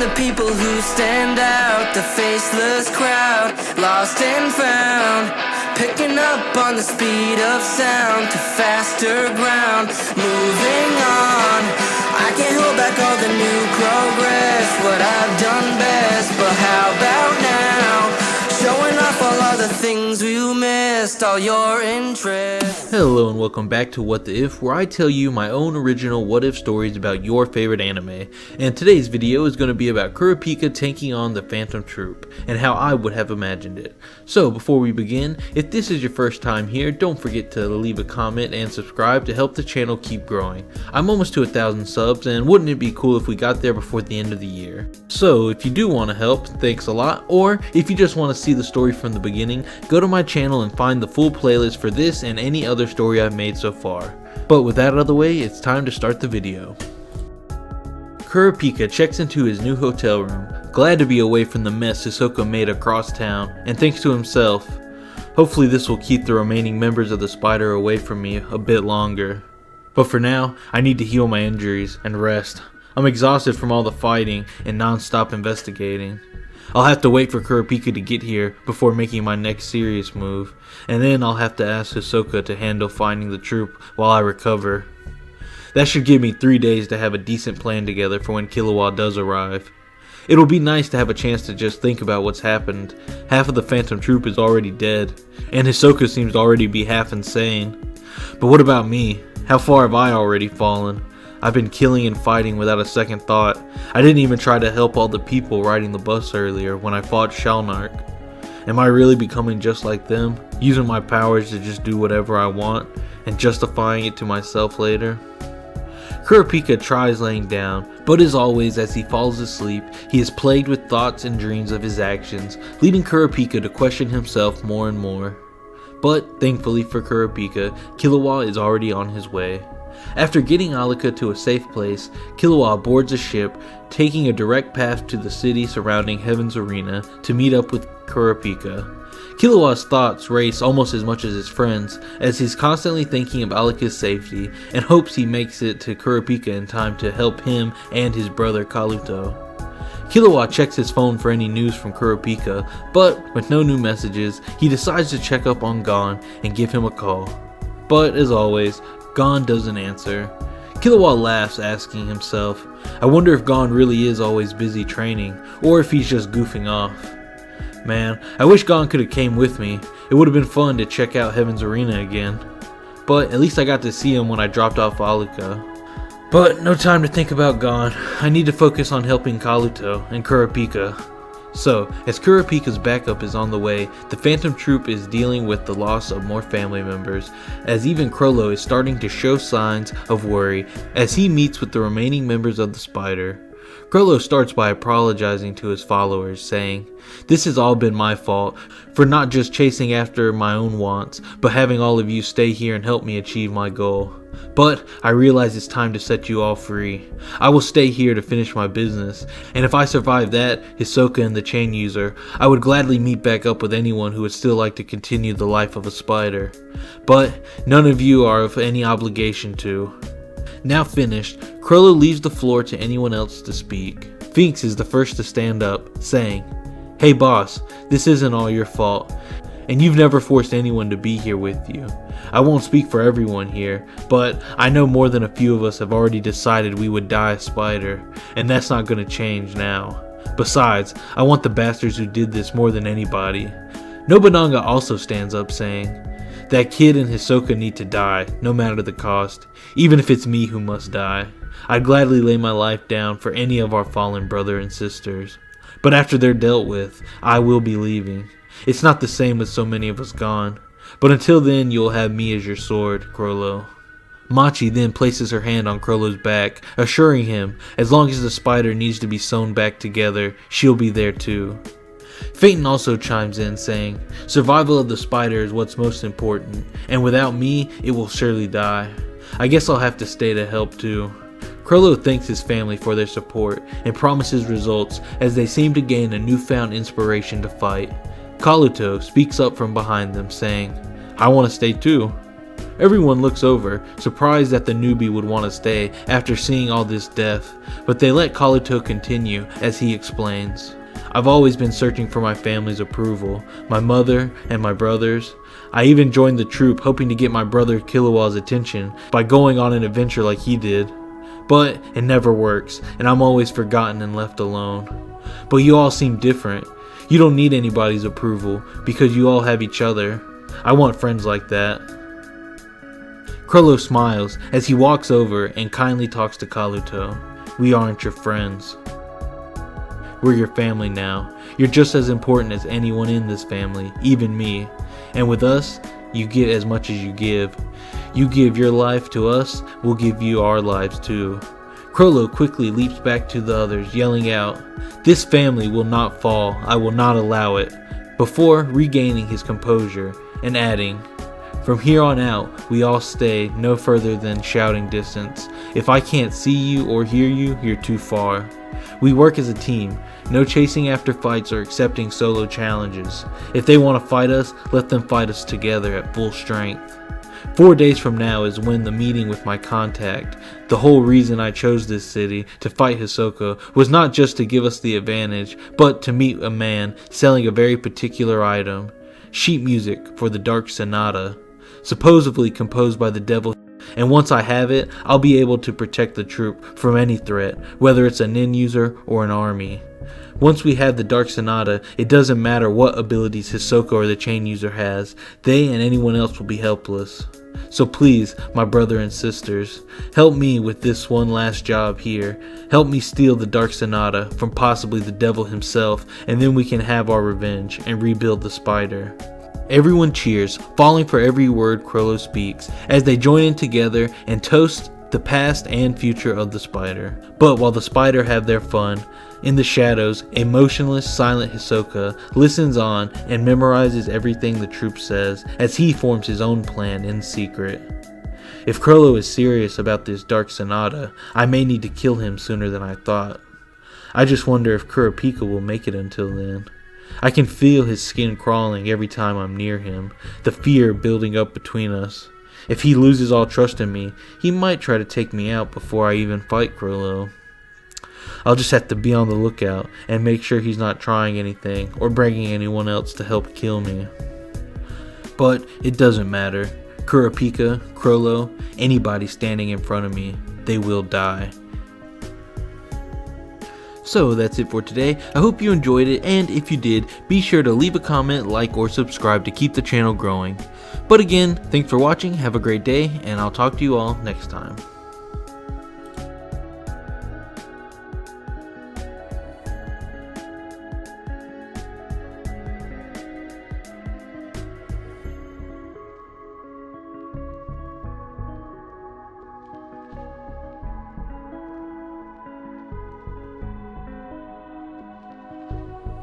the people who stand out, the faceless crowd, lost and found, picking up on the speed of sound to faster ground, moving on. I can't hold back all the new progress, what I've done best, but how about now? Showing off all of the things you missed, all your interest. Hello and welcome back to What the If, where I tell you my own original what if stories about your favorite anime. And today's video is going to be about Kurapika taking on the Phantom Troupe, and how I would have imagined it. So before we begin, if this is your first time here, don't forget to leave a comment and subscribe to help the channel keep growing. I'm almost to 1,000 subs, and wouldn't it be cool if we got there before the end of the year? So if you do want to help, thanks a lot, or if you just want to see the story from the beginning, go to my channel and find the full playlist for this and any other story I've made so far. But with that out of the way, it's time to start the video. Kurapika checks into his new hotel room, glad to be away from the mess Hisoka made across town, and thinks to himself, hopefully this will keep the remaining members of the Spider away from me a bit longer. But for now, I need to heal my injuries and rest. I'm exhausted from all the fighting and non-stop investigating. I'll have to wait for Kurapika to get here before making my next serious move, and then I'll have to ask Hisoka to handle finding the troupe while I recover. That should give me 3 days to have a decent plan together for when Killua does arrive. It'll be nice to have a chance to just think about what's happened. Half of the Phantom Troupe is already dead, and Hisoka seems to already be half insane. But what about me? How far have I already fallen? I've been killing and fighting without a second thought. I didn't even try to help all the people riding the bus earlier when I fought Shalnark. Am I really becoming just like them, using my powers to just do whatever I want, and justifying it to myself later? Kurapika tries laying down, but as always, as he falls asleep, he is plagued with thoughts and dreams of his actions, leading Kurapika to question himself more and more. But, thankfully for Kurapika, Killua is already on his way. After getting Alika to a safe place, Killua boards a ship, taking a direct path to the city surrounding Heaven's Arena to meet up with Kurapika. Killua's thoughts race almost as much as his friends, as he's constantly thinking of Alika's safety and hopes he makes it to Kurapika in time to help him and his brother Kaluto. Killua checks his phone for any news from Kurapika, but with no new messages, he decides to check up on Gon and give him a call. But as always, Gon doesn't answer. Killua laughs, asking himself, I wonder if Gon really is always busy training, or if he's just goofing off. Man, I wish Gon could have came with me. It would have been fun to check out Heaven's Arena again. But at least I got to see him when I dropped off Alika. But no time to think about Gon. I need to focus on helping Kaluto and Kurapika. So, as Kurapika's backup is on the way, the Phantom Troupe is dealing with the loss of more family members, as even Chrollo is starting to show signs of worry as he meets with the remaining members of the Spider. Chrollo starts by apologizing to his followers, saying, this has all been my fault, for not just chasing after my own wants, but having all of you stay here and help me achieve my goal. But I realize it's time to set you all free. I will stay here to finish my business, and if I survive that, Hisoka and the Chain User, I would gladly meet back up with anyone who would still like to continue the life of a spider. But none of you are of any obligation to. Now finished, Chrollo leaves the floor to anyone else to speak. Finks is the first to stand up, saying, hey boss, this isn't all your fault, and you've never forced anyone to be here with you. I won't speak for everyone here, but I know more than a few of us have already decided we would die a spider, and that's not going to change now. Besides, I want the bastards who did this more than anybody. Nobunaga also stands up, saying, that kid and Hisoka need to die, no matter the cost, even if it's me who must die. I'd gladly lay my life down for any of our fallen brother and sisters. But after they're dealt with, I will be leaving. It's not the same with so many of us gone. But until then, you'll have me as your sword, Chrollo. Machi then places her hand on Chrollo's back, assuring him, as long as the spider needs to be sewn back together, she'll be there too. Phaeton also chimes in, saying, survival of the spider is what's most important, and without me, it will surely die. I guess I'll have to stay to help too. Chrollo thanks his family for their support and promises results as they seem to gain a newfound inspiration to fight. Kaluto speaks up from behind them, saying, I want to stay too. Everyone looks over, surprised that the newbie would want to stay after seeing all this death, but they let Kaluto continue as he explains. I've always been searching for my family's approval, my mother and my brothers. I even joined the troupe hoping to get my brother Kilowell's attention by going on an adventure like he did. But it never works, and I'm always forgotten and left alone. But you all seem different. You don't need anybody's approval because you all have each other. I want friends like that. Krollo smiles as he walks over and kindly talks to Kaluto. We aren't your friends. We're your family now. You're just as important as anyone in this family, even me. And with us, you get as much as you give. You give your life to us, we'll give you our lives too. Krollo quickly leaps back to the others, yelling out, "This family will not fall, I will not allow it," before regaining his composure and adding, "From here on out, we all stay no further than shouting distance. If I can't see you or hear you, you're too far. We work as a team, no chasing after fights or accepting solo challenges. If they want to fight us, let them fight us together at full strength. 4 days from now is when the meeting with my contact. The whole reason I chose this city to fight Hisoka was not just to give us the advantage, but to meet a man selling a very particular item, sheet music for the Dark Sonata, supposedly composed by the devil. And once I have it, I'll be able to protect the troupe from any threat, whether it's a nin user or an army. Once we have the Dark Sonata, it doesn't matter what abilities Hisoka or the chain user has, they and anyone else will be helpless. So please, my brother and sisters, help me with this one last job here. Help me steal the Dark Sonata from possibly the devil himself, and then we can have our revenge and rebuild the spider." Everyone cheers, falling for every word Krollo speaks, as they join in together and toast the past and future of the spider. But while the spider have their fun, in the shadows, a motionless, silent Hisoka listens on and memorizes everything the troupe says as he forms his own plan in secret. If Krollo is serious about this Dark Sonata, I may need to kill him sooner than I thought. I just wonder if Kurapika will make it until then. I can feel his skin crawling every time I'm near him, the fear building up between us. If he loses all trust in me, he might try to take me out before I even fight Krollo. I'll just have to be on the lookout and make sure he's not trying anything or begging anyone else to help kill me. But it doesn't matter. Kurapika, Krollo, anybody standing in front of me, they will die. So that's it for today. I hope you enjoyed it, and if you did, be sure to leave a comment, like, or subscribe to keep the channel growing. But again, thanks for watching, have a great day, and I'll talk to you all next time.